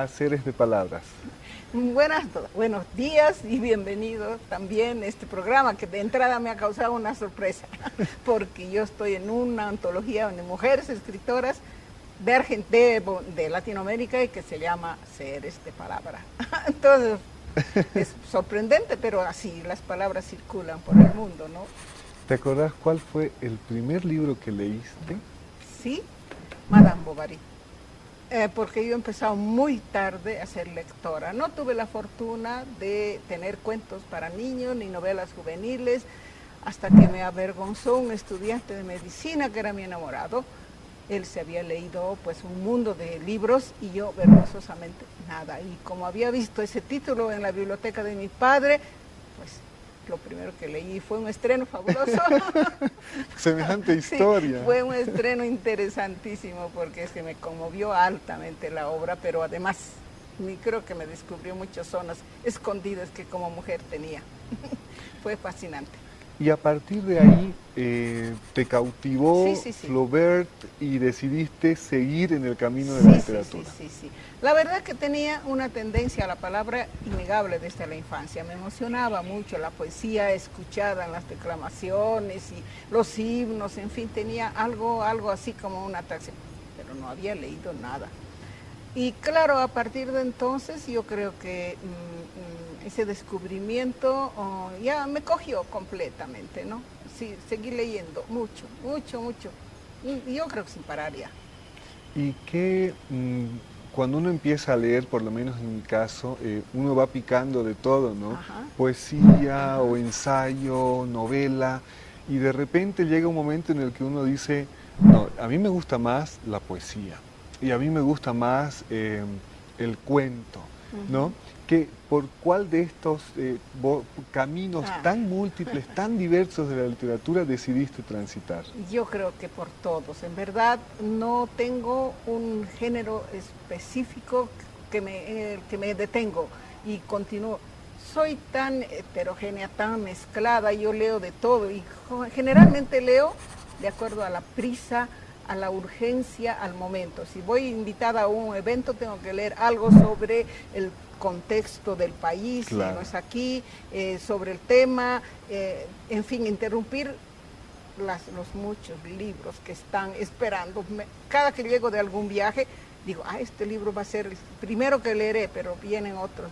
a Seres de Palabras. Buenos días y bienvenido también a este programa que de entrada me ha causado una sorpresa porque yo estoy en una antología de mujeres escritoras de Latinoamérica y que se llama Seres de Palabra. Entonces es sorprendente, pero así las palabras circulan por el mundo, ¿no? ¿Te acordás cuál fue el primer libro que leíste? Sí, Madame Bovary. Porque yo he empezado muy tarde a ser lectora. No tuve la fortuna de tener cuentos para niños ni novelas juveniles, hasta que me avergonzó un estudiante de medicina que era mi enamorado. Él se había leído pues un mundo de libros y yo vergonzosamente nada. Y como había visto ese título en la biblioteca de mi padre, pues lo primero que leí fue un estreno fabuloso. Semejante historia. Sí, fue un estreno interesantísimo porque se me conmovió altamente la obra, pero además creo que me descubrió muchas zonas escondidas que como mujer tenía. Fue fascinante. Y a partir de ahí te cautivó Sí. Flaubert y decidiste seguir en el camino de la literatura. Sí. La verdad que tenía una tendencia a la palabra innegable desde la infancia. Me emocionaba mucho la poesía escuchada en las declamaciones y los himnos, en fin, tenía algo así como una atracción, pero no había leído nada. Y claro, a partir de entonces yo creo que ese descubrimiento ya me cogió completamente, ¿no? Sí, seguí leyendo mucho. Y yo creo que sin parar ya. Y que cuando uno empieza a leer, por lo menos en mi caso, uno va picando de todo, ¿no? Ajá. Poesía o ensayo, novela, y de repente llega un momento en el que uno dice, no, a mí me gusta más la poesía, y a mí me gusta más el cuento, ¿no? ¿Por cuál de estos caminos tan múltiples, tan diversos de la literatura decidiste transitar? Yo creo que por todos. En verdad no tengo un género específico en el que me detengo y continúo. Soy tan heterogénea, tan mezclada, yo leo de todo y generalmente leo de acuerdo a la prisa, a la urgencia, al momento. Si voy invitada a un evento, tengo que leer algo sobre el contexto del país, claro, si no es aquí, sobre el tema, en fin, interrumpir los muchos libros que están esperando. Cada que llego de algún viaje, digo, este libro va a ser el primero que leeré, pero vienen otros,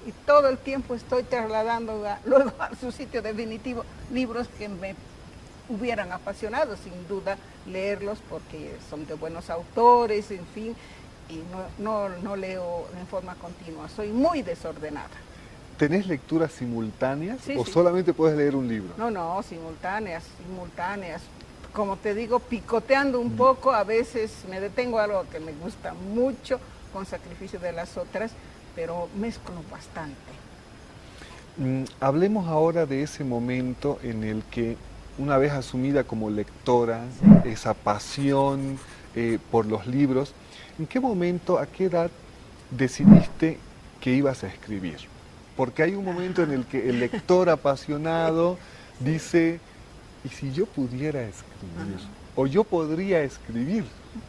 y todo el tiempo estoy trasladando luego a su sitio definitivo libros que me hubieran apasionado, sin duda, leerlos porque son de buenos autores, en fin, y no leo en forma continua, soy muy desordenada. ¿Tenés lecturas simultáneas o Sí. solamente puedes leer un libro? No, simultáneas. Como te digo, picoteando un poco, a veces me detengo a algo que me gusta mucho, con sacrificio de las otras, pero mezclo bastante. Hablemos ahora de ese momento en el que, una vez asumida como lectora, esa pasión por los libros, ¿en qué momento, a qué edad decidiste que ibas a escribir? Porque hay un momento en el que el lector apasionado dice, ¿y si yo pudiera escribir? ¿O yo podría escribir?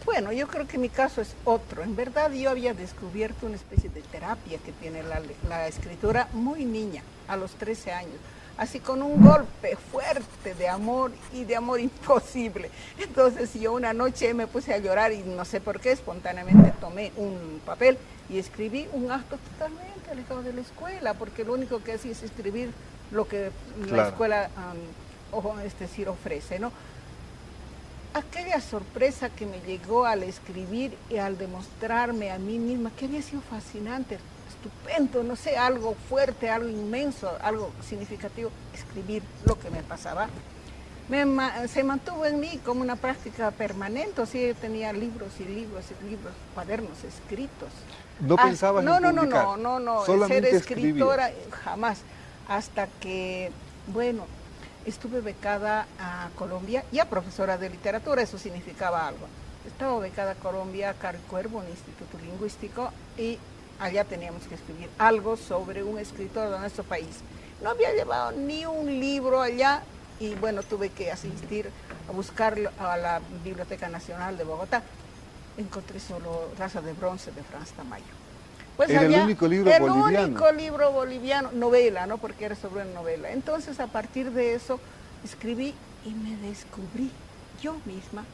Bueno, yo creo que mi caso es otro. En verdad yo había descubierto una especie de terapia que tiene la escritura muy niña, a los 13 años. Así con un golpe fuerte de amor y de amor imposible. Entonces yo una noche me puse a llorar y no sé por qué, espontáneamente tomé un papel y escribí un acto totalmente alejado de la escuela, porque lo único que hacía es escribir lo que la escuela ofrece, ¿no? Aquella sorpresa que me llegó al escribir y al demostrarme a mí misma que había sido fascinante, estupendo, no sé, algo fuerte, algo inmenso, algo significativo, escribir lo que me pasaba, se mantuvo en mí como una práctica permanente. O sea, yo tenía libros y libros, cuadernos escritos. ¿No pensabas en publicar? No, solamente ser escritora escribías. jamás, hasta que, bueno, estuve becada a Colombia, ya profesora de literatura, eso significaba algo. Estaba becada a Colombia, a Carlos Cuervo, un instituto lingüístico, y allá teníamos que escribir algo sobre un escritor de nuestro país. No había llevado ni un libro allá y bueno, tuve que asistir a buscarlo a la Biblioteca Nacional de Bogotá. Encontré solo Raza de Bronce de Franz Tamayo. Pues era allá, el único libro el boliviano. único libro boliviano, novela, ¿no? Porque era sobre una novela. Entonces, a partir de eso, escribí y me descubrí yo misma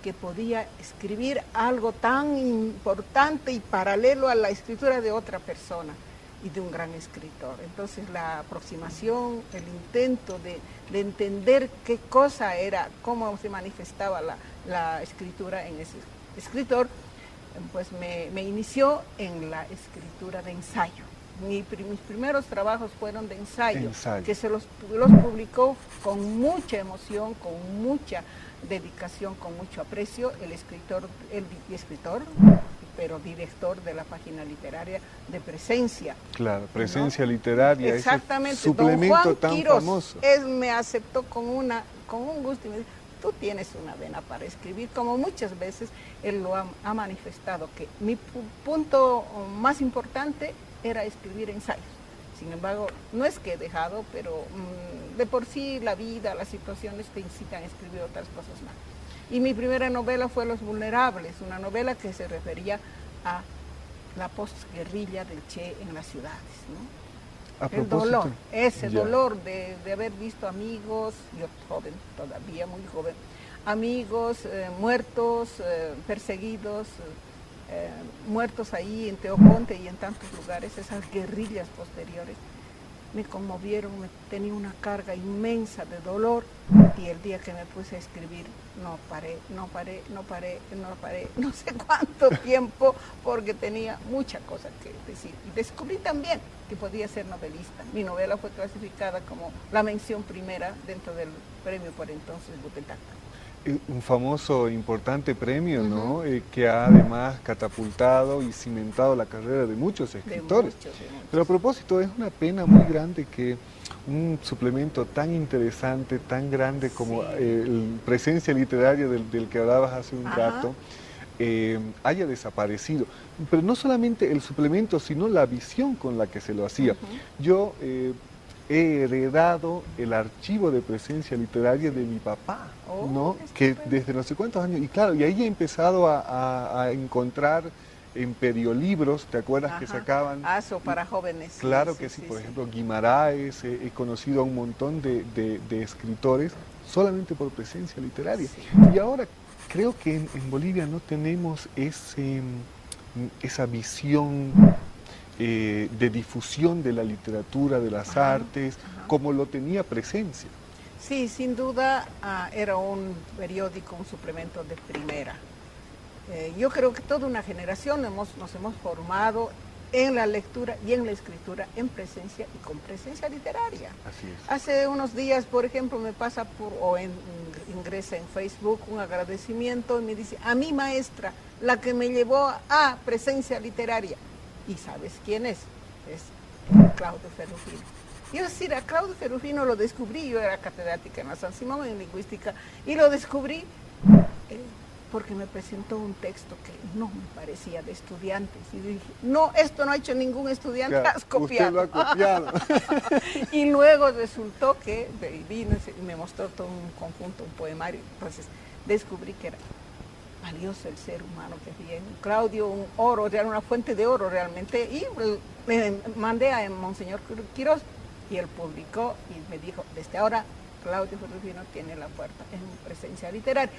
que podía escribir algo tan importante y paralelo a la escritura de otra persona y de un gran escritor. Entonces la aproximación, el intento de entender qué cosa era, cómo se manifestaba la escritura en ese escritor, pues me inició en la escritura de ensayo. Mis primeros trabajos fueron de ensayo, que se los publicó con mucha emoción, con mucha dedicación, con mucho aprecio, el escritor, pero director de la página literaria de Presencia. Claro, Presencia, ¿no? Literaria, exactamente, ese suplemento don Juan tan Quirós, famoso. Él me aceptó con un gusto y me dijo, tú tienes una vena para escribir, como muchas veces él lo ha manifestado, que mi punto más importante era escribir ensayos. Sin embargo, no es que he dejado, pero de por sí la vida, las situaciones te incitan a escribir otras cosas más. Y mi primera novela fue Los Vulnerables, una novela que se refería a la posguerrilla del Che en las ciudades, ¿no? El dolor, ese dolor de haber visto amigos, yo joven, todavía muy joven, amigos muertos, perseguidos, muertos ahí en Teoponte y en tantos lugares, esas guerrillas posteriores, me conmovieron, tenía una carga inmensa de dolor y el día que me puse a escribir no paré, no sé cuánto tiempo porque tenía mucha cosa que decir. Y descubrí también que podía ser novelista. Mi novela fue clasificada como la mención primera dentro del premio por entonces Butetaca. Un famoso, importante premio, ¿no? Que ha además catapultado y cimentado la carrera de muchos escritores. De muchos. Pero a propósito, es una pena muy grande que un suplemento tan interesante, tan grande como Presencia Literaria del que hablabas hace un rato, haya desaparecido. Pero no solamente el suplemento, sino la visión con la que se lo hacía. Yo he heredado el archivo de Presencia Literaria de mi papá, ¿no? Que desde no sé cuántos años, y claro, y ahí he empezado a encontrar en periolibros, ¿te acuerdas que sacaban? Para jóvenes. Claro que sí, por ejemplo, Guimaraes, he conocido a un montón de escritores solamente por Presencia Literaria. Y ahora creo que en Bolivia no tenemos esa visión de difusión de la literatura, de las artes, como lo tenía Presencia. Sí, sin duda era un periódico, un suplemento de primera. Yo creo que toda una generación nos hemos formado en la lectura y en la escritura, en Presencia y con Presencia Literaria. Así es. Hace unos días, por ejemplo, me pasa ingresa en Facebook un agradecimiento y me dice, a mi maestra, la que me llevó a Presencia Literaria. ¿Y sabes quién es? Es Claudio Ferrufino. Yo decir, a Claudio Ferrufino lo descubrí, yo era catedrática en la San Simón en lingüística, y lo descubrí porque me presentó un texto que no me parecía de estudiantes. Y dije, no, esto no ha hecho ningún estudiante, has copiado. Usted lo ha copiado. Y luego resultó que vino y me mostró todo un conjunto, un poemario. Entonces descubrí que era valioso el ser humano que había en Claudio, un oro, era una fuente de oro realmente, y me mandé a Monseñor Quirós y él publicó y me dijo, desde ahora Claudio Ferrufino tiene la puerta en Presencia Literaria.